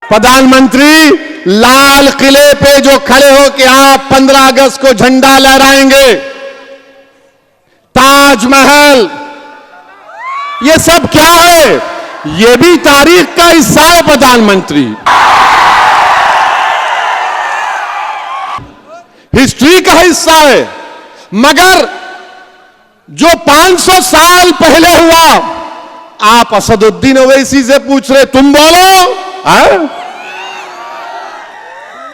प्रधानमंत्री लाल किले पे जो खड़े हो कि आप 15 अगस्त को झंडा लहराएंगे, ताजमहल, ये सब क्या है? ये भी तारीख का हिस्सा है प्रधानमंत्री, हिस्ट्री का हिस्सा है। मगर जो 500 साल पहले हुआ, आप असदुद्दीन ओवैसी से पूछ रहे, तुम बोलो है?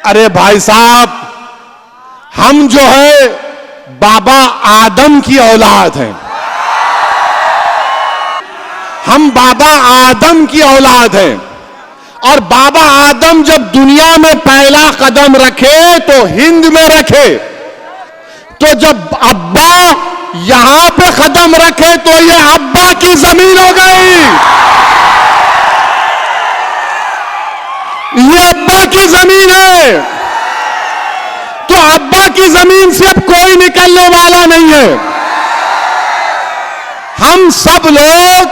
अरे भाई साहब, हम जो है बाबा आदम की औलाद हैं, हम बाबा आदम की औलाद हैं। और बाबा आदम जब दुनिया में पहला कदम रखे तो हिंद में रखे, तो जब अब्बा यहां पे कदम रखे तो ये अब्बा की जमीन हो गई, ये अब्बा की जमीन है। तो अब्बा की जमीन से अब कोई निकलने वाला नहीं है। हम सब लोग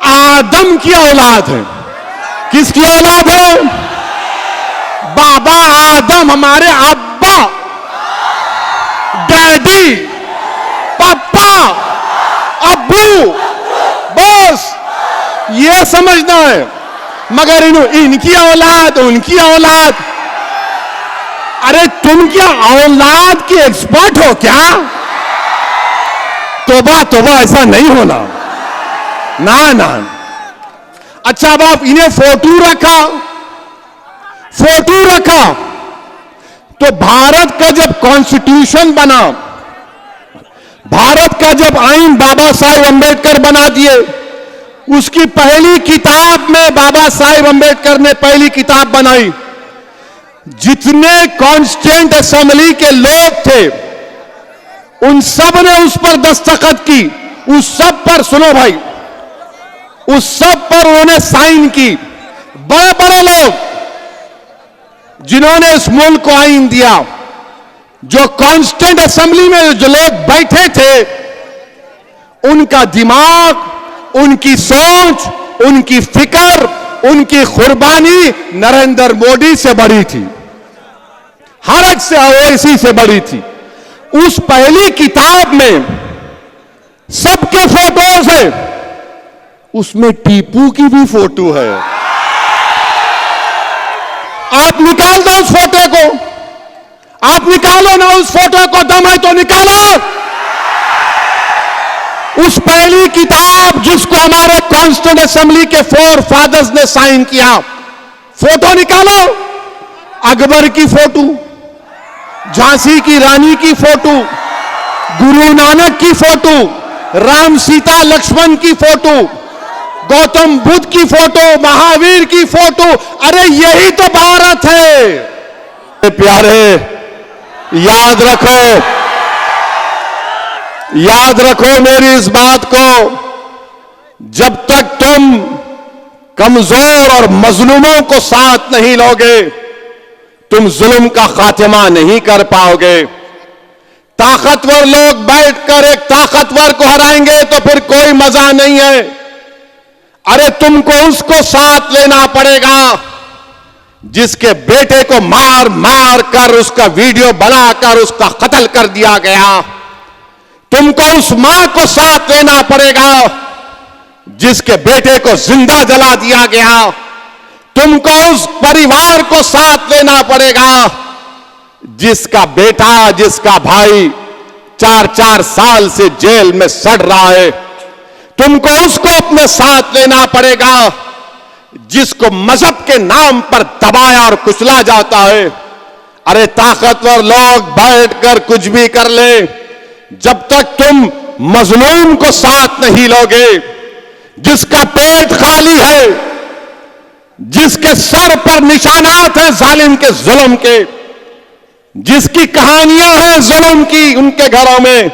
आदम की औलाद हैं। किसकी औलाद है? बाबा आदम, हमारे अब्बा, डैडी, पापा, अब्बू, बस ये समझना है। मगर इनकी औलाद, उनकी औलाद, अरे तुम क्या औलाद की एक्सपर्ट हो क्या? तोबा तोबा, ऐसा नहीं होना, ना ना। अच्छा, अब आप इन्हें फोटो रखा तो भारत का जब कॉन्स्टिट्यूशन बना, भारत का जब आईन बाबा साहेब अंबेडकर बना दिए, उसकी पहली किताब में बाबा साहेब अंबेडकर ने पहली किताब बनाई। जितने कॉन्स्टिट्यूएंट असेंबली के लोग थे उन सब ने उस पर दस्तखत की, उस सब पर, सुनो भाई, उस सब पर उन्होंने साइन की। बड़े बड़े लोग जिन्होंने इस मुल्क को आईन दिया, जो कॉन्स्टिट्यूएंट असेंबली में जो लोग बैठे थे, उनका दिमाग, उनकी सोच, उनकी फिक्र, उनकी कुर्बानी नरेंद्र मोदी से बड़ी थी, हर एक से ओवैसी से बड़ी थी। उस पहली किताब में सबके फोटोज है, उसमें टीपू की भी फोटो है। आप निकाल दो उस फोटो को, आप निकालो ना उस फोटो को, दम है तो निकालो। उस पहली किताब जिसको हमारे कॉन्स्टिट्यूएंट असेंबली के 4 फादर्स ने साइन किया, फोटो निकालो। अकबर की फोटो, झांसी की रानी की फोटो, गुरु नानक की फोटो, राम सीता लक्ष्मण की फोटो, गौतम बुद्ध की फोटो, महावीर की फोटो। अरे यही तो भारत है। प्यारे, याद रखो मेरी इस बात को, जब तक तुम कमजोर और मजलूमों को साथ नहीं लोगे, तुम जुल्म का खात्मा नहीं कर पाओगे। ताकतवर लोग बैठकर एक ताकतवर को हराएंगे तो फिर कोई मजा नहीं है। अरे तुमको उसको साथ लेना पड़ेगा जिसके बेटे को मार मार कर, उसका वीडियो बनाकर उसका कत्ल कर दिया गया। तुमको उस मां को साथ लेना पड़ेगा जिसके बेटे को जिंदा जला दिया गया। तुमको उस परिवार को साथ लेना पड़ेगा जिसका बेटा, जिसका भाई 4-4 साल से जेल में सड़ रहा है। तुमको उसको अपने साथ लेना पड़ेगा जिसको मजहब के नाम पर दबाया और कुचला जाता है। अरे ताकतवर लोग बैठकर कुछ भी कर ले, जब तक तुम मजलूम को साथ नहीं लोगे, जिसका पेट खाली है, जिसके सर पर निशानात हैं जालिम के जुल्म के, जिसकी कहानियां हैं जुल्म की उनके घरों में,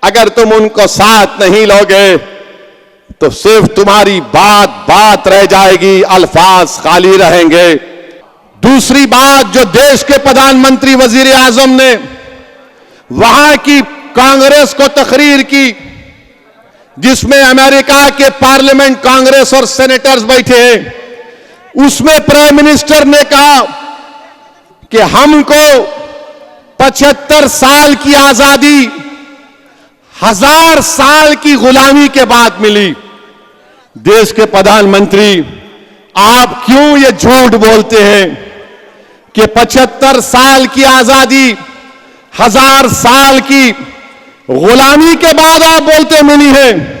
अगर तुम उनको साथ नहीं लोगे तो सिर्फ तुम्हारी बात रह जाएगी, अल्फाज खाली रहेंगे। दूसरी बात, जो देश के प्रधानमंत्री वजीर आजम ने वहां की कांग्रेस को तकरीर की, जिसमें अमेरिका के पार्लियामेंट कांग्रेस और सेनेटर्स बैठे हैं, उसमें प्राइम मिनिस्टर ने कहा कि हमको 75 साल की आजादी 1000 साल की गुलामी के बाद मिली। देश के प्रधानमंत्री, आप क्यों ये झूठ बोलते हैं कि 75 साल की आजादी 1000 साल की गुलामी के बाद आप बोलते मिली है?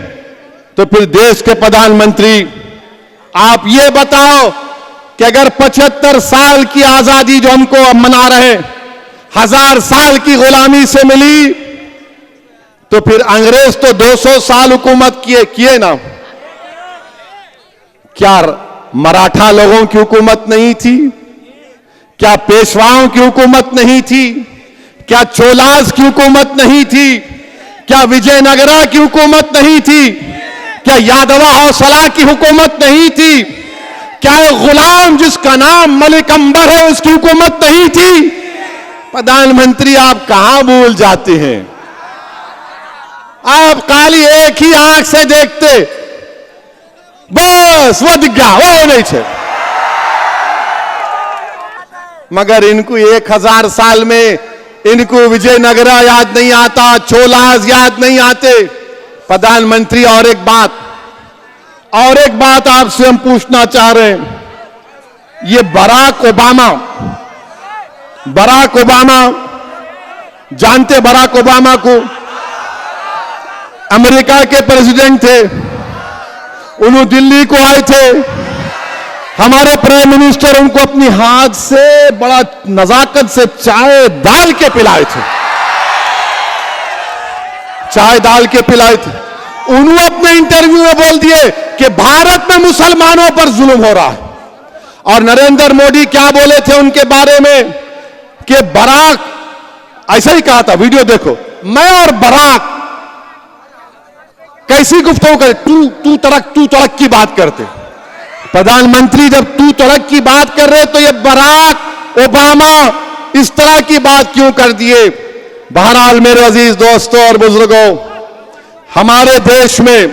तो फिर देश के प्रधानमंत्री, आप ये बताओ कि अगर 75 साल की आजादी जो हमको अब मना रहे 1000 साल की गुलामी से मिली, तो फिर अंग्रेज तो 200 साल हुकूमत किए ना? क्या मराठा लोगों की हुकूमत नहीं थी? क्या पेशवाओं की हुकूमत नहीं थी? क्या चोलास की हुकूमत नहीं थी? क्या विजयनगरा की हुकूमत नहीं थी? क्या यादवा हौसला की हुकूमत नहीं थी? क्या गुलाम जिसका नाम मलिक अंबर है उसकी हुकूमत नहीं थी? प्रधानमंत्री, आप कहां भूल जाते हैं? आप खाली एक ही आंख से देखते, बस वो दिख गया, वो नहीं छे। मगर इनको 1000 साल में इनको विजयनगरा याद नहीं आता, चोलास याद नहीं आते। प्रधानमंत्री, और एक बात आपसे हम पूछना चाह रहे हैं। ये बराक ओबामा जानते? बराक ओबामा को अमेरिका के प्रेसिडेंट थे, उन्होंने दिल्ली को आए थे। हमारे प्राइम मिनिस्टर उनको अपनी हाथ से बड़ा नजाकत से चाय डाल के पिलाए थे, उन्होंने अपने इंटरव्यू में बोल दिए कि भारत में मुसलमानों पर जुल्म हो रहा है। और नरेंद्र मोदी क्या बोले थे उनके बारे में कि बराक, ऐसा ही कहा था, वीडियो देखो, मैं और बराक कैसी गुफ्तगू करे, तू तड़क की बात करते। प्रधानमंत्री, जब तू तड़क की बात कर रहे तो ये बराक ओबामा इस तरह की बात क्यों कर दिए? बहरहाल मेरे अजीज दोस्तों और बुजुर्गों, हमारे देश में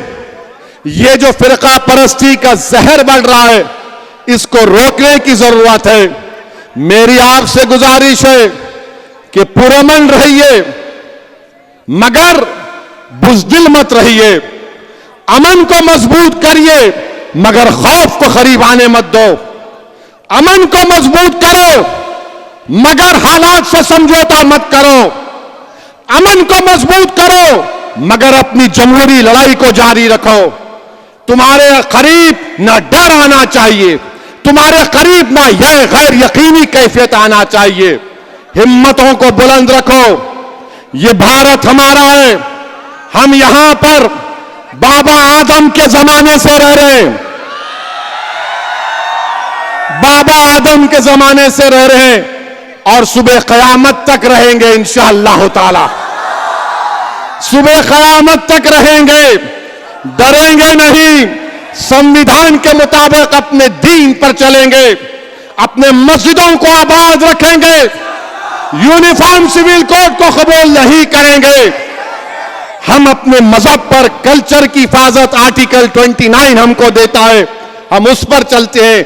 ये जो फिरका परस्ती का जहर बढ़ रहा है, इसको रोकने की जरूरत है। मेरी आपसे गुजारिश है कि पुरअमन रहिए, मगर बुज़दिल मत रहिए। अमन को मजबूत करिए, मगर खौफ को करीब आने मत दो। अमन को मजबूत करो, मगर हालात से समझौता मत करो। अमन को मजबूत करो, मगर अपनी जमहूरी लड़ाई को जारी रखो। तुम्हारे करीब ना डर आना चाहिए, तुम्हारे करीब ना यह गैर यकीनी कैफियत आना चाहिए। हिम्मतों को बुलंद रखो। ये भारत हमारा है। हम यहां पर बाबा आदम के जमाने से रह रहे हैं, बाबा आदम के जमाने से रह रहे हैं और सुबह कयामत तक रहेंगे इंशाअल्लाह ताला। सुबह कयामत तक रहेंगे, डरेंगे नहीं। संविधान के मुताबिक अपने दीन पर चलेंगे, अपने मस्जिदों को आबाद रखेंगे, यूनिफॉर्म सिविल कोड को कबूल नहीं करेंगे। हम अपने मजहब पर, कल्चर की हिफाजत आर्टिकल 29 हमको देता है, हम उस पर चलते हैं।